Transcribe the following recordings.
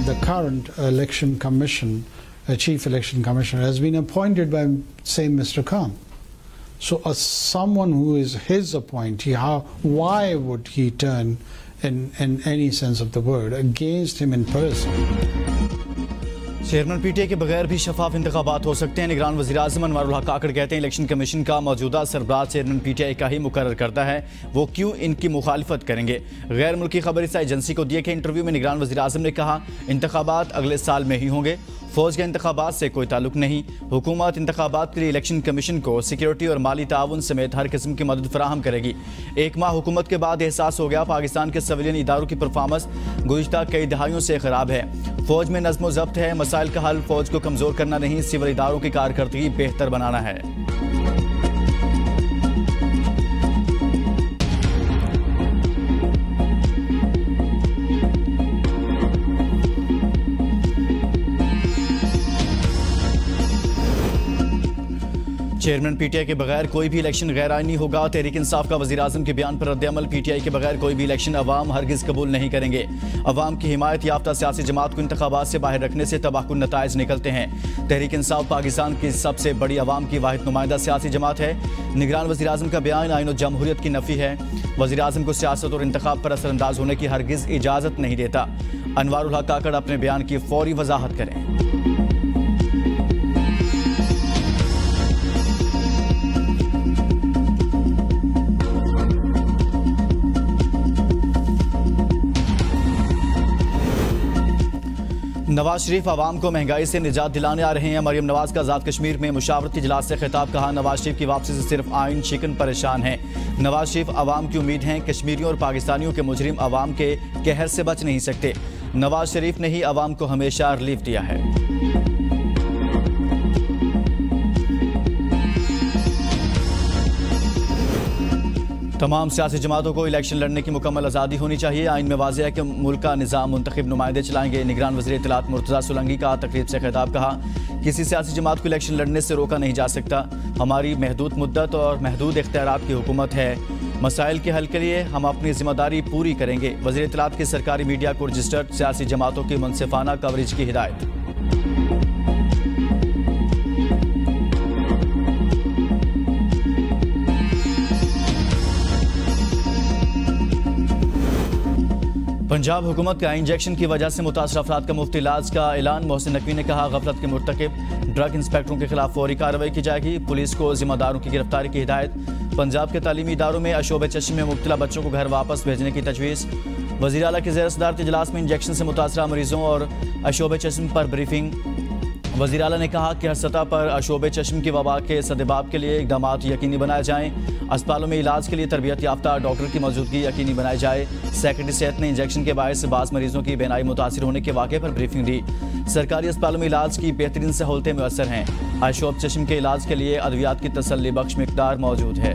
The current election commission, chief election commissioner, has been appointed by same Mr. Khan. So someone who is his appointee, why would he turn in any sense of the word against him in person? Chairman PTI के बगैर भी शफाफ इंतखाबात हो सकते हैं। निगरान वज़ीर-ए-आज़म अनवारुल हक काकड़ कहते हैं इलेक्शन कमीशन का मौजूदा सरबराह चेयरमैन पीटीआई का ही मुकर्रर करता है, वो क्यों इनकी मुखालिफत करेंगे। गैर मुल्की खबरसां एजेंसी को दिए गए इंटरव्यू में निगरान वज़ीर-ए-आज़म ने कहा इंतखाबात अगले साल में ही होंगे, फौज के इंतखाबात से कोई ताल्लुक नहीं। हुकूमत इंतखाबात के लिए इलेक्शन कमीशन को सिक्योरिटी और माली ताउन समेत हर किस्म की मदद फराहम करेगी। एक माह हुकूमत के बाद एहसास हो गया पाकिस्तान के सिविलियन इदारों की परफॉर्मेंस गुज़िश्ता कई दहाइयों से खराब है। फौज में नज़्म ज़ब्त है, मसाइल का हल फौज को कमज़ोर करना नहीं, सिविल इदारों की कारकर्दगी बेहतर बनाना है। चेयरमैन पीटीआई के बगैर कोई भी इलेक्शन गैर आईनी होगा। तहरीक इंसाफ का वज़ीर-ए-आज़म के बयान पर रद्द-ए-अमल। पीटीआई के बगैर कोई भी इलेक्शन अवाम हरगिज़ कबूल नहीं करेंगे। अवाम की हिमायत याफ्ता सियासी जमात को इंतखाबात से बाहर रखने से तबाहकुन नताइज निकलते हैं। तहरीक इंसाफ पाकिस्तान की सबसे बड़ी अवाम की वाहिद नुमाइंदा सियासी जमात है। निगरान वज़ीर-ए-आज़म का बयान आईन और जमहूरियत की नफ़ी है। वज़ीर-ए-आज़म को सियासत और इंतखाब पर असरअंदाज होने की हरगिज़ इजाज़त नहीं देता। अनवारुल हक काकड़ अपने बयान की फौरी वजाहत करें। नवाज शरीफ आवाम को महंगाई से निजात दिलाने आ रहे हैं। मरियम नवाज का आज़ाद कश्मीर में मुशावरती इजलास से खिताब। कहा नवाज शरीफ की वापसी से सिर्फ आइन शिकन परेशान है। नवाज शरीफ आवाम की उम्मीद हैं। कश्मीरियों और पाकिस्तानियों के मुजरिम आवाम के कहर से बच नहीं सकते। नवाज शरीफ ने ही आवाम को हमेशा रिलीफ दिया है। तमाम सियासी जमातों को इलेक्शन लड़ने की मुकम्मल आज़ादी होनी चाहिए। आइन में वाज़ेह है कि मुल्क का निज़ाम मुंतखब नुमाइंदे चलाएंगे। निगरान वज़ीर इत्तलात मुर्तज़ा सोलंकी का तकरीब से खिताब। कहा किसी सियासी जमात को इलेक्शन लड़ने से रोका नहीं जा सकता। हमारी महदूद मुद्दत और महदूद इख्तियारात की हुकूमत है। मसाइल के हल के लिए हम अपनी जिम्मेदारी पूरी करेंगे। वज़ीर इत्तलात की सरकारी मीडिया को रजिस्टर्ड सियासी जमातों की मुनसिफाना कवरेज की हिदायत। पंजाब हुकूमत का इंजेक्शन की वजह से मुतासर अफराद का मुफ्त इलाज का ऐलान। मोहसिन नकवी ने कहा गफलत के मुर्तकिब ड्रग इंस्पेक्टरों के खिलाफ फौरी कार्रवाई की जाएगी। पुलिस को जिम्मेदारों की गिरफ्तारी की हिदायत। पंजाब के तालीमी इदारों में अशोब चश्म में मुब्तला बच्चों को घर वापस भेजने की तजवीज़। वज़ीर आला की ज़ेर सदारत इजलास में इंजेक्शन से मुतासरा मरीजों और अशोब चश्म पर ब्रीफिंग। वज़ीर आला ने कहा कि हर सतह पर अशोब चश्म की वबा के सद्देबाब के लिए इक़दाम यकीनी बनाए जाएँ। अस्पतालों में इलाज के लिए तरबियत याफ्ता डॉक्टर की मौजूदगी यकीनी बनाई जाए। सेक्रेटरी सेहत ने इंजेक्शन के बायस बाज़ मरीजों की बेनाई मुतासिर होने के वाक़े पर ब्रीफिंग दी। सरकारी अस्पतालों में इलाज की बेहतरीन सहूलतें मुयस्सर हैं। अशोब चश्म के इलाज के लिए अद्वियात की तसल्ली बख्श मिक़दार मौजूद है।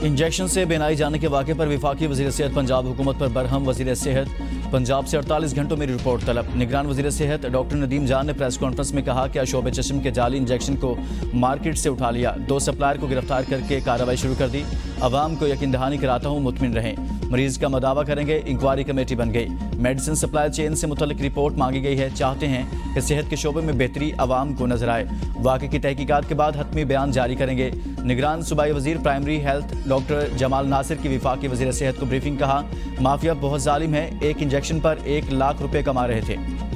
इंजेक्शन से बेनाई जाने के वाक़े पर वफाकी वज़ीर सेहत पंजाब हुकूमत पर बरहम। वज़ीर सेहत पंजाब से 48 घंटों में रिपोर्ट तलब। निगरान वज़ीर सेहत डॉक्टर नदीम जान ने प्रेस कॉन्फ्रेंस में कहा कि अशोब चश्म के जाली इंजेक्शन को मार्केट से उठा लिया। 2 सप्लायर को गिरफ्तार करके कार्रवाई शुरू कर दी। आवाम को यकीन दहानी कराता हूँ, मुतमिन रहें। मरीज का मदावा करेंगे। इंक्वायरी कमेटी बन गई। मेडिसिन सप्लाई चेन से मुतल्लिक रिपोर्ट मांगी गई है। चाहते हैं कि सेहत के शोबे में बेहतरी आवाम को नजर आए। वाक़े की तहकीकात के बाद हतमी बयान जारी करेंगे। निगरान सूबाई वज़ीर primary health doctor Jamal Nasir की वफाकी वज़ीर सेहत को ब्रीफिंग। कहा माफिया बहुत जालिम है, एक इंजेक्शन पर 1 लाख रुपए कमा रहे थे।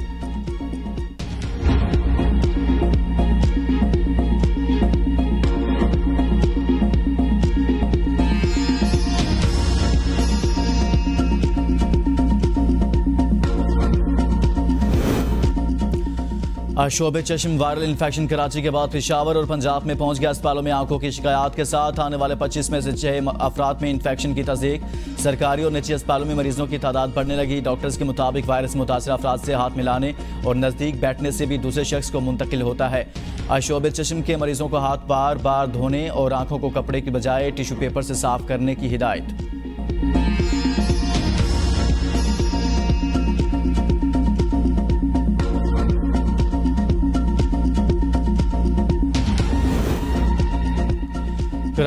शोबे चश्म वायरल इन्फेक्शन कराची के बाद पेशावर और पंजाब में पहुंच गया। अस्पतालों में आंखों की शिकायत के साथ आने वाले 25 में से 6 अफराद में इन्फेक्शन की तस्दीक। सरकारी और निजी अस्पतालों में मरीजों की तादाद बढ़ने लगी। डॉक्टर्स के मुताबिक वायरस मुतासर अफराद से हाथ मिलाने और नज़दीक बैठने से भी दूसरे शख्स को मुंतकिल होता है। शोबे चश्म के मरीजों को हाथ बार बार धोने और आंखों को कपड़े की बजाय टिश्यू पेपर से साफ करने की हिदायत।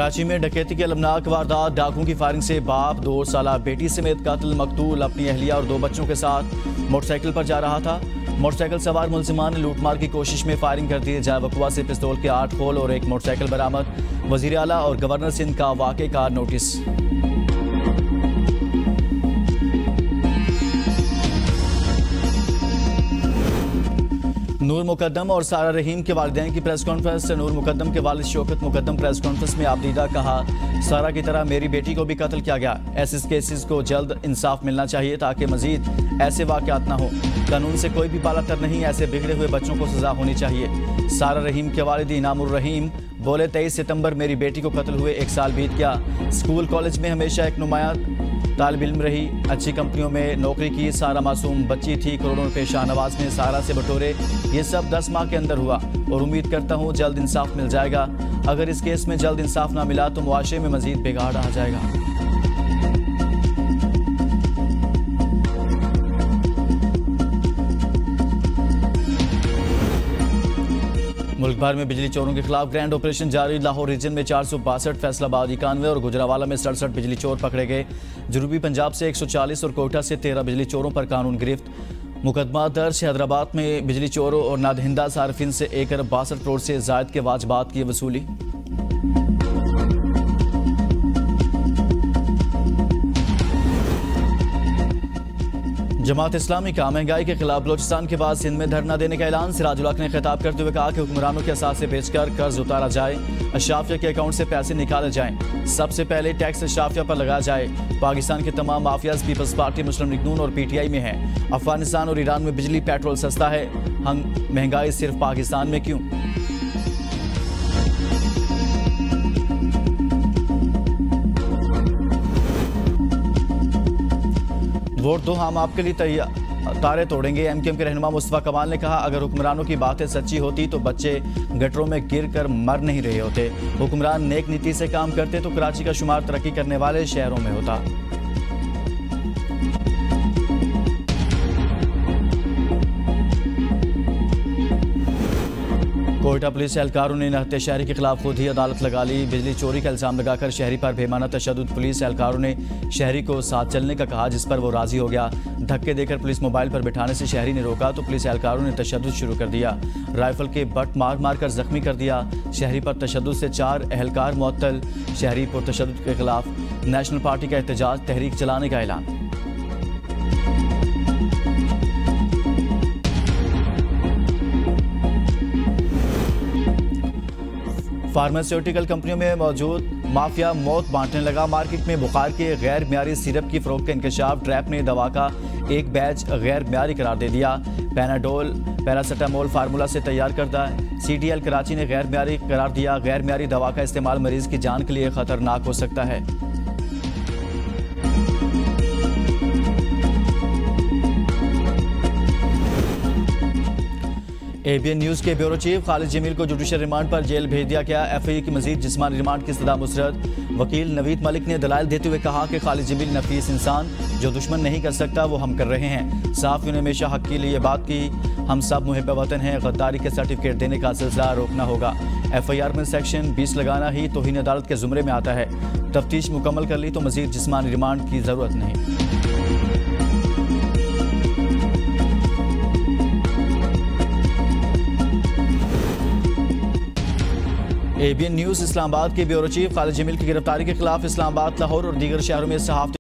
कराची में डकैती की अलमनाक वारदात, डाकुओं की फायरिंग से बाप 2 साला बेटी समेत कातिल मकतूल अपनी अहलिया और 2 बच्चों के साथ मोटरसाइकिल पर जा रहा था। मोटरसाइकिल सवार मुलजिमान ने लूटमार की कोशिश में फायरिंग कर दी। जावकुआ से पिस्तौल के 8 खोल और 1 मोटरसाइकिल बरामद। वजीर आला और गवर्नर सिंध का वाक़े का नोटिस। नूर मुकद्दम और सारा रहीम के वालिदैन की प्रेस कॉन्फ्रेंस। नूर मुकद्दम के वालिद शौकत मुकद्दम प्रेस कॉन्फ्रेंस में आपदीदा कहा, सारा की तरह मेरी बेटी को भी कत्ल किया गया। ऐसे केसेस को जल्द इंसाफ मिलना चाहिए ताकि मजीद ऐसे वाक़यात ना हो। कानून से कोई भी बालातर नहीं, ऐसे बिगड़े हुए बच्चों को सजा होनी चाहिए। सारा रहीम के वालिद इनामुर रहीम बोले, 23 सितंबर मेरी बेटी को कत्ल हुए 1 साल बीत गया। स्कूल कॉलेज में हमेशा एक नुमाया तालिब इल्म रही, अच्छी कंपनियों में नौकरी की। सारा मासूम बच्ची थी, करोड़ों रुपए शाहनवाज ने सारा से बटोरे। ये सब 10 माह के अंदर हुआ और उम्मीद करता हूँ जल्द इंसाफ मिल जाएगा। अगर इस केस में जल्द इंसाफ ना मिला तो मुआशरे में मजीद बिगाड़ आ जाएगा। मुल्क भर में बिजली चोरों के खिलाफ ग्रैंड ऑपरेशन जारी। लाहौर रीजन में 462, फैसलाबाद 91 और गुजरावाला में 67 बिजली चोर पकड़े गए। जनूबी पंजाब से 140 और कोयटा से 13 बिजली चोरों पर कानून गिरफ्त। मुकदमा दर्ज। हैदराबाद में बिजली चोरों और नादहिंदा सार्फिन से 1 अरब 62 करोड़ से जायद के वाजबात की वसूली। जमात इस्लामी का महंगाई के खिलाफ बलोचिस्तान के बाद सिंध में धरना देने का ऐलान। सिराजुल हक ने खिताब करते हुए कहा कि हुक्मरानों के असासे बेचकर कर्ज उतारा जाए, अशराफिया के अकाउंट से पैसे निकाले जाएं। सबसे पहले टैक्स अशराफिया पर लगाया जाए। पाकिस्तान के तमाम माफियाज पीपल्स पार्टी, मुस्लिम लीग नून और PTI में हैं। अफगानिस्तान और ईरान में बिजली पेट्रोल सस्ता है, महंगाई सिर्फ पाकिस्तान में क्यों? वोट दो, हम आपके लिए तारे तोड़ेंगे। MKM के रहनुमा मुस्तफा कमाल ने कहा, अगर हुक्मरानों की बातें सच्ची होती तो बच्चे गटरों में गिर कर मर नहीं रहे होते। हुक्मरान नेक नीति से काम करते तो कराची का शुमार तरक्की करने वाले शहरों में होता। कोयटा पुलिस एहलकारों ने नहते शहरी के खिलाफ खुद ही अदालत लगा ली। बिजली चोरी का इल्जाम लगाकर शहरी पर बेमाना तशद्दुद। पुलिस एहलकारों ने शहरी को साथ चलने का कहा, जिस पर वो राजी हो गया। धक्के देकर पुलिस मोबाइल पर बिठाने से शहरी ने रोका तो पुलिस एहलकारों ने तशद्दुद शुरू कर दिया। राइफल के बट मार मार कर जख्मी कर दिया। शहरी पर तशद्दुद से 4 एहलकार मुअत्तल। शहरी पर तशद्दुद के खिलाफ नेशनल पार्टी का एहतजाज, तहरीक चलाने का ऐलान। फार्मास्यूटिकल कंपनियों में मौजूद माफिया मौत बांटने लगा। मार्केट में बुखार के गैर मियारी सिरप की फरोख्त का इंकशाफ। ड्रैप ने दवा का एक बैच गैर मियारी करार दे दिया। पैनाडोल पैरासीटामोल फार्मूला से तैयार करता है। CTL कराची ने गैर मियारी करार दिया। गैर मियारी दवा का इस्तेमाल मरीज की जान के लिए खतरनाक हो सकता है। ABN न्यूज़ के ब्यूरो चीफ खालिद जमील को जुडिशल रिमांड पर जेल भेज दिया गया। FIA की मजीद जिस्मानी रिमांड की सदा मुसरत। वकील नवीद मलिक ने दलाइल देते हुए कहा कि खालिद जमील नफीस इंसान जो दुश्मन नहीं कर सकता वो हम कर रहे हैं। सहाफ़ियों ने हमेशा हक के लिए बात की। हम सब मुहिब वतन हैं। गद्दारी के सर्टिफिकेट देने का सिलसिला रोकना होगा। FIR में सेक्शन 20 लगाना ही तौहीन अदालत के जुमरे में आता है। तफ्तीश मुकम्मल कर ली तो मजीद जिस्मानी रिमांड की ज़रूरत नहीं। ABN न्यूज़ इस्लामाबाद के ब्यूरो चीफ खालिद जमील की गिरफ्तारी के खिलाफ इस्लामाबाद, लाहौर और दीगर शहरों में सहाफ़ती